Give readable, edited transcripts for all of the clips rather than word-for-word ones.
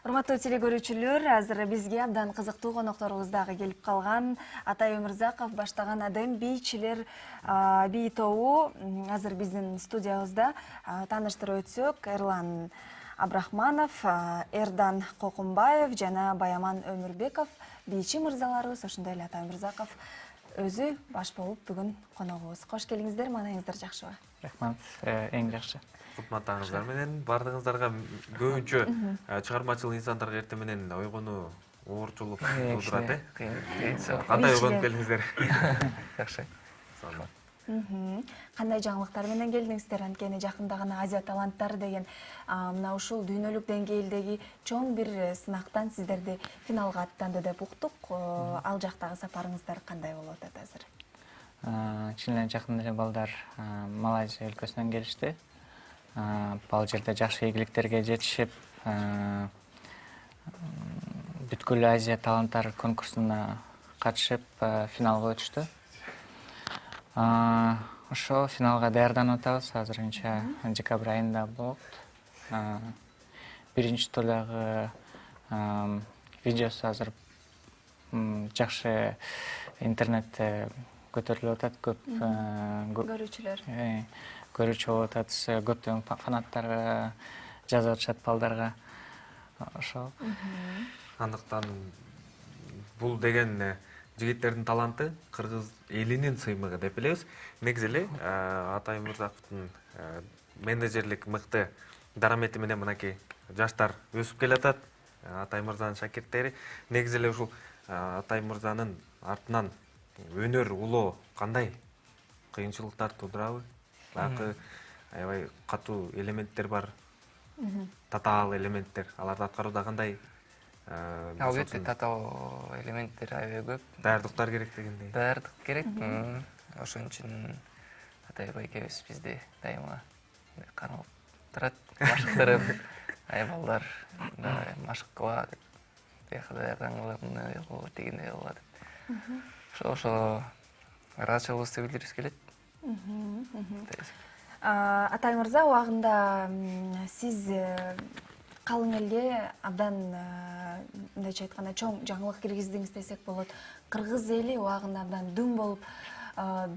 Урматтуу телекөрүүчүлөр, азыр бизге абдан кызыктуу конокторубуз дагы келип калган. Атай Өмүрзаков баштаган Адем бийчилер бий тобу азыр биздин студиябызда. Тааныштырып өтсөк, Эрлан Абрахманов, Эрдан Кокумбаев жана Баяман Өмүрбеков бийчи мырзаларыбыз, ошондой эле Атай Өмүрзаков өзү баш болуп бүгүн коногубуз. Кош келиңиздер, маанайыңыздар жакшыбы? Рахмат, эң жакшы. Кутматтарыңыздар менен бардыгыңыздарга көбүнчө чыгармачыл инсандарга эртең менен ойгонуу оорчулук туудурат, Кандай ойгонуп келдиңиздер? Жакшы. Кандай жаңылыктар менен келдиңиздер? Анткени жакында гана Азия таланттары деген мына ушул дүйнөлүк деңгээлдеги чоң бир сынактан сиздерди финалга аттанды деп уктук. Ал жактагы сапарыңыздар кандай болуп атат азыр? Чын эле жакында эле балдар Малайзия өлкөсүнөн келишти. Бул жерде жакшы ийгиликтерге жетишип, бүткүл Азия таланттар конкурсуна катышып, финалга өтүштү. Ошо финалга даярданып атабыз. Азырынча декабрь айында болот. Биринчи турдагы видеосу азыр жакшы интернетте көтөрүлүп атат, көп Көрүүчүлөр. Көрүүчү болуп атат, көптөгөн фанаттар жазып атышат балдарга. Ошол. Андыктан бул деген жигиттердин таланты кыргыз элинин сыймыгы деп билебиз. Негизи эле Атай Өмүрзаковдун менеджерлик мыкты дарамети менен мынакей жаштар өсүп келатат. Атай мырзанын шакирттери. Негизи эле ушул Атай мырзанын артынан өнөр улоо кандай кыйынчылыктар туудурабы? Бакы аябай катуу элементтер бар. Татаал элементтер. Аларды аткарууда кандай Албетте татаал элементтер аябай көп. даярдыктар керек дегендей. Даярдык керек. Ошон үчүн Атай байкебиз бизди дайыма кармап турат, машыктырып, балдар машык кыла, тияка даярдаңылар, мындай кылып дегендей кылат. Ошо ыраазычылыгыбызды билдирибиз келет. Атай мырза, убагында сиз калың элге абдан мындайча айтканда чоң жаңылык киргиздиңиз десек болот. Кыргыз эли убагында абдан дүм болуп,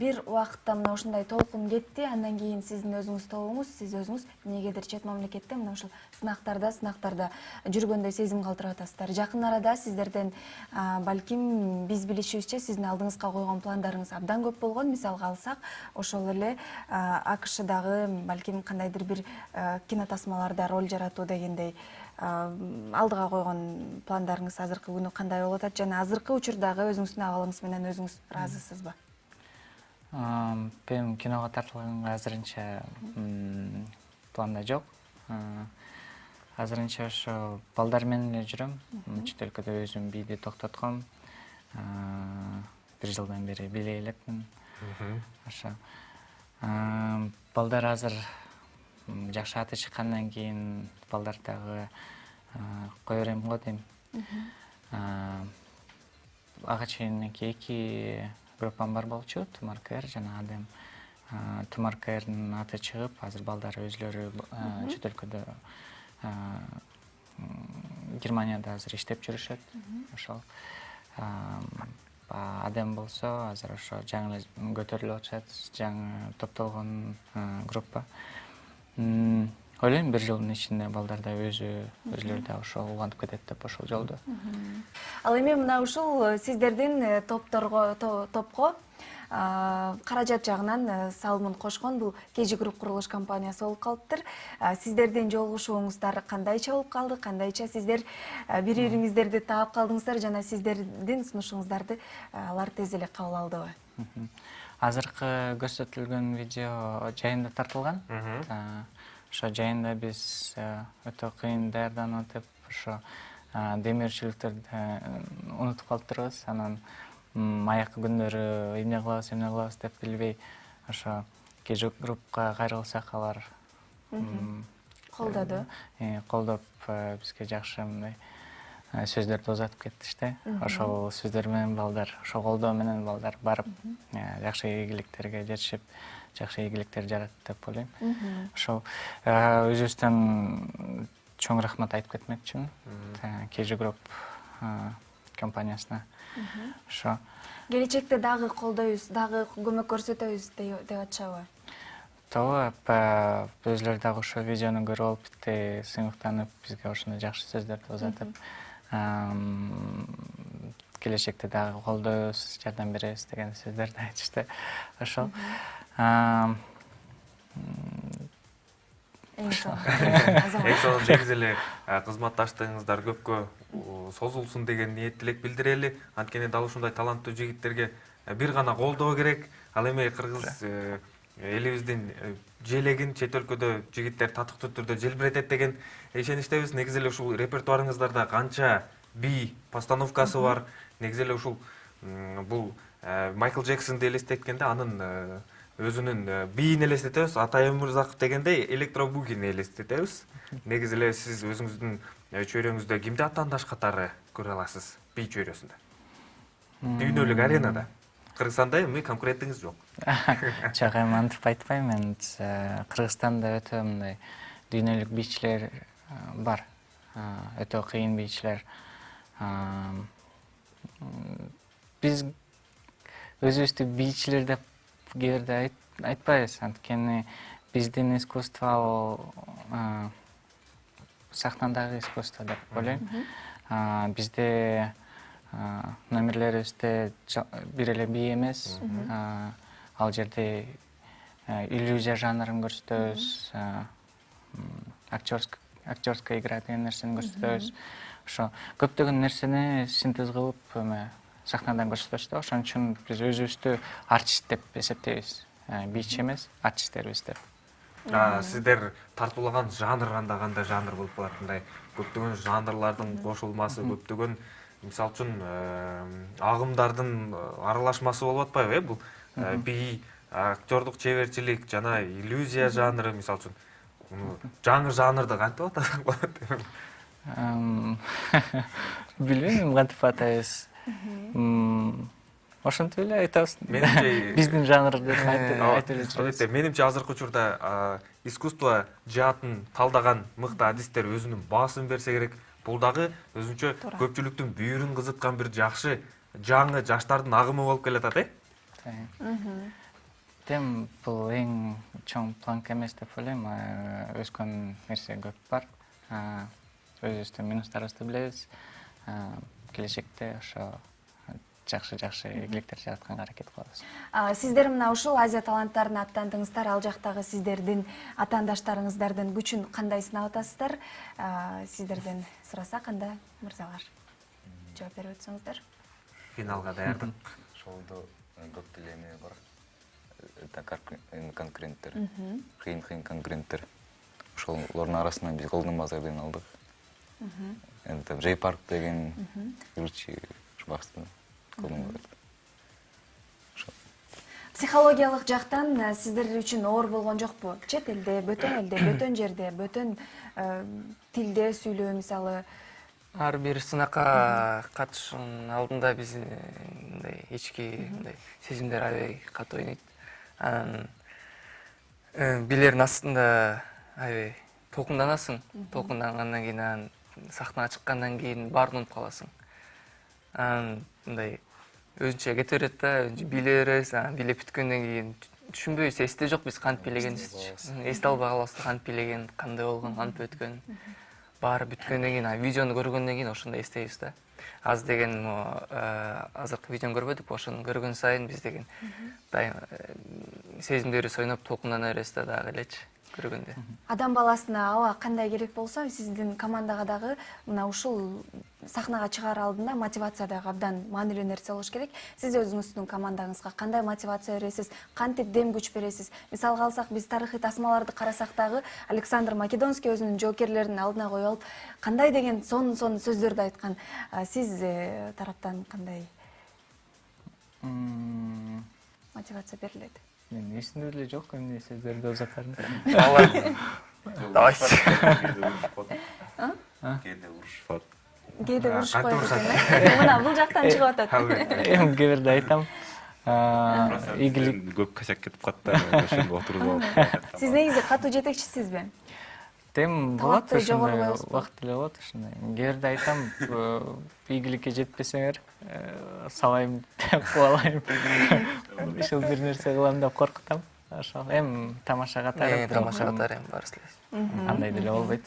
бир убакытта мына ушундай толкун кетти, андан кийин сиздин өзүңүз тобуңуз, сиз өзүңүз эмнегедир чет мамлекетте мына ушул сынактарда жүргөндөй сезим калтырып атасыздар. Жакын арада сиздерден балким биз билишибизче сиздин алдыңызга койгон пландарыңыз абдан көп болгон. Мисалга алсак, ошол эле АКШдагы балким кандайдыр бир кинотасмаларда роль жаратуу дегендей алдыга койгон пландарыңыз азыркы күнү кандай болуп атат жана азыркы учурдагы өзүңүздүн абалыңыз менен өзүңүз ыраазысызбы? Мен киного тартылганга азырынча планда жок. Азырынча ошо балдар менен эле жүрөм. Чет өлкөдө өзүм бийди токтотком. Бир жылдан бери бийлей элекмин. Ошо. Балдар азыр жакшы аты чыккандан кийин балдар дагы кое берем го дейм. Ага чейин эки группам бар болчу, Тумаркер жана Адем. Тумаркердин аты чыгып, азыр балдар өзлөрү чет өлкөдө Германияда азыр иштеп жүрүшөт. Ошол. Адем болсо азыр ошо жаңы көтөрүлүп атышат, жаңы топтолгон группа. Ойлойм, бир жылдын ичинде балдар да өзлөрү да ошо улантып кетет деп ошол жолдо. Ал эми мына ушул сиздердин топко каражат жагынан салымын кошкон бул KG Group курулуш компаниясы болуп калыптыр. Сиздердин жолугушууңуздар кандайча болуп калды? Кандайча сиздер бири-бириңиздерди таап калдыңыздар жана сиздердин сунушуңуздарды алар тез эле кабыл алдыбы? Азыркы көрсөтүлгөн видео жайында тартылган. Ошо жайында биз өтө кыйын даярданып атып, ошо демирчиликтерди унутуп калыптырбыз. Анан аякы күндөрү эмне кылабыз деп билбей, ошо KG Groupка кайрылсак алар Колдоду. Колдоп бизге жакшы мындай сөздөрдү узатып кетишти. Ошол сөздөр менен балдар, ошол колдоо менен балдар барып жакшы ийгиликтерге жетишип, жакшы ийгиликтер жаратты деп ойлойм. Ошол өзүбүздөн чоң рахмат айтып кетмекчимин. KG Group компаниясына. Ошо Келечекте дагы колдойбуз, дагы көмөк көрсөтөбүз деп атышабы? Тооба, өзүлөр дагы ошо видеону көрүп алып битти, сыймыктанып, бизге ошондой жакшы сөздөрдү узатып, келечекте дагы колдойбуз, жардам беребиз деген сөздөрдү айтышты. Ошол. Эң сонун. Эң сонун негизи эле кызматташтыгыңыздар көпкө созулсун деген ниет тилек билдирели. Анткени дал ушундай таланттуу жигиттерге бир гана колдоо керек. Ал эми кыргыз элибиздин желегин чет өлкөдө жигиттер татыктуу түрдө желбиретет деген ишеничтебиз. Негизи эле ушул репертуарыңыздарда канча би постановкасы бар. Негизи эле ушул бул Майкл Джексонду элестеткенде анын өзүнүн биин элестетебиз. Атай Өмүрзаков дегенде электробугини элестетебиз. Негизи эле сиз өзүңүздүн чөйрөңүздө кимди атаандаш катары көрө аласыз би чөйрөсүндө? Дүйнөлүк аренада. Кыргызстанда эми конкурентиңиз жок. Жок, эми антип айтпайм мен. Кыргызстанда өтө мындай дүйнөлүк бийчилер бар. Өтө кыйын бийчилер. Биз өзүбүздү бийчилер деп кээ бирде айтпайбыз, анткени биздин искусство ал сахнадагы искусство деп ойлойм. Бизде номерлерибизде бир эле бий эмес, ал жерде иллюзия жанрын көрсөтөбүз, актерская игра деген нерсени көрсөтөбүз. Ошо көптөгөн нерсени синтез кылып сахнадан көрсөтөбүз да. Ошон үчүн биз өзүбүздү артист деп эсептейбиз. Бийчи эмес, артисттербиз деп. Сиздер тартуулаган жанр кандай жанр болуп калат? Мындай көптөгөн жанрлардын кошулмасы, көптөгөн мисалы үчүн агымдардын аралашмасы болуп атпайбы? Бул бий, актердук чеберчилик жана иллюзия жанры, мисалы үчүн жаңы жанрды кантип атасак болот? Билбейм, кантип атайбыз. Ошентип эле айтабыз. Менимче Биздин жанр деп айтып эле жүрөбүз. Менимче азыркы учурда искусство жаатын талдаган мыкты адистер өзүнүн баасын берсе керек. Бул дагы өзүнчө көпчүлүктүн бүйүрүн кызыткан бир жакшы жаңы жаштардын агымы болуп келатат, Тем бул эң чоң планка эмес деп ойлойм. Өскөн нерсе көп бар. Өзүбүздүн минустарыбызды билебиз. Келечекте ошо жакшы ийгиликтер жаратканга аракет кылабыз. Сиздер мына ушул Азия таланттарына аттандыңыздар, ал жактагы сиздердин атаандаштарыңыздардын күчүн кандай сынап атасыздар? Сиздерден сурасак анда, мырзалар, жооп берип өтсөңүздөр. Финалга даярдык. Шоудо көп деле эме бар. Конкуренттер. Кыйын конкуренттер. Ошолордун арасынан биз Golden Buzzer-ден алдык. Эми Jay Park деген лучший баксы. Психологиялык жактан сиздер үчүн оор болгон жокпу? Чет элде, бөтөн жерде, бөтөн тилде сүйлөө мисалы. Ар бир сынакка катышуунун алдында биз мындай ички сезимдер аябай катуу ойнойт. Билердин астында аябай толкунданасың. Толкундангандан кийин сахнага чыккандан кийин баарын унутуп каласың. Мындай өзүнчө кете берет да, биле беребиз, билеп бүткөндөн кийин түшүнбөйбүз, эсте жок биз кантип билегенибизди. Эсте албай калабыз, кантип билеген, кандай болгон, кантип өткөн. Баары бүткөндөн кийин, видеону көргөндөн кийин ошондо эстейбиз да. Аз деген азыркы видеону көрбөдүк, ошону көргөн сайын биз деген дайым сезимдерибиз ойноп толкундана беребиз да дагы элечи көргөндө. Адам баласына аба кандай керек болсо, сиздин командага дагы мына ушул сахнага чыгаар алдында мотивация дагы абдан маанилүү нерсе болуш керек. Сиз өзүңүздүн командаңызга кандай мотивация бересиз, кантип дем күч бересиз? Мисалга алсак, биз тарыхый тасмаларды карасак дагы Александр Македонский өзүнүн жоокерлерин алдына коюп алып, кандай деген сонун сөздөрдү айткан. Сиз тараптан кандай мотивация берилет? Мен эсимде эле жок, эмне сөздөрдү узатарын. Давайте. Кээде урушпак. Кээде урушуп коет экен. Мына бул жактан чыгып атат. Эми кээ бирде айтам. Ийгилик көп качак кетип катты, ошондо отуруп алып. Сиз негизи катуу жетекчисизби? Эми болот талапты жогору ушундай коесузбу? убакыт эле болот ушундай. Кээде айтам, ийгиликке жетпесеңер, сабайм деп кубалайм. Ушул бир нерсе кылам деп коркутам. Ошол эми тамаша катары. тамаша катары эми баарысы элебиз. Андай деле болбойт.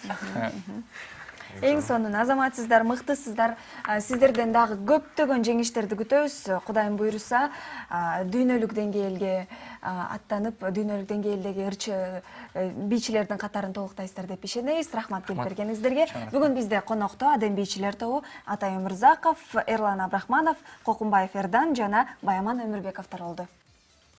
Эң сонун азаматсыздар, мыктысыздар. Сиздерден дагы көптөгөн жеңиштерди күтөбүз. Кудайым буйруса, дүйнөлүк деңгээлге аттанып, дүйнөлүк деңгээлдеги ырчы бийчилердин катарын толуктайсыздар деп ишенебиз. Рахмат келип бергениңиздерге. Бүгүн бизде конокто Адем бийчилер тобу Атай Өмүрзаков, Эрлан Абрахманов, Кокумбаев Эрдан жана Баяман Өмүрбековдор болду.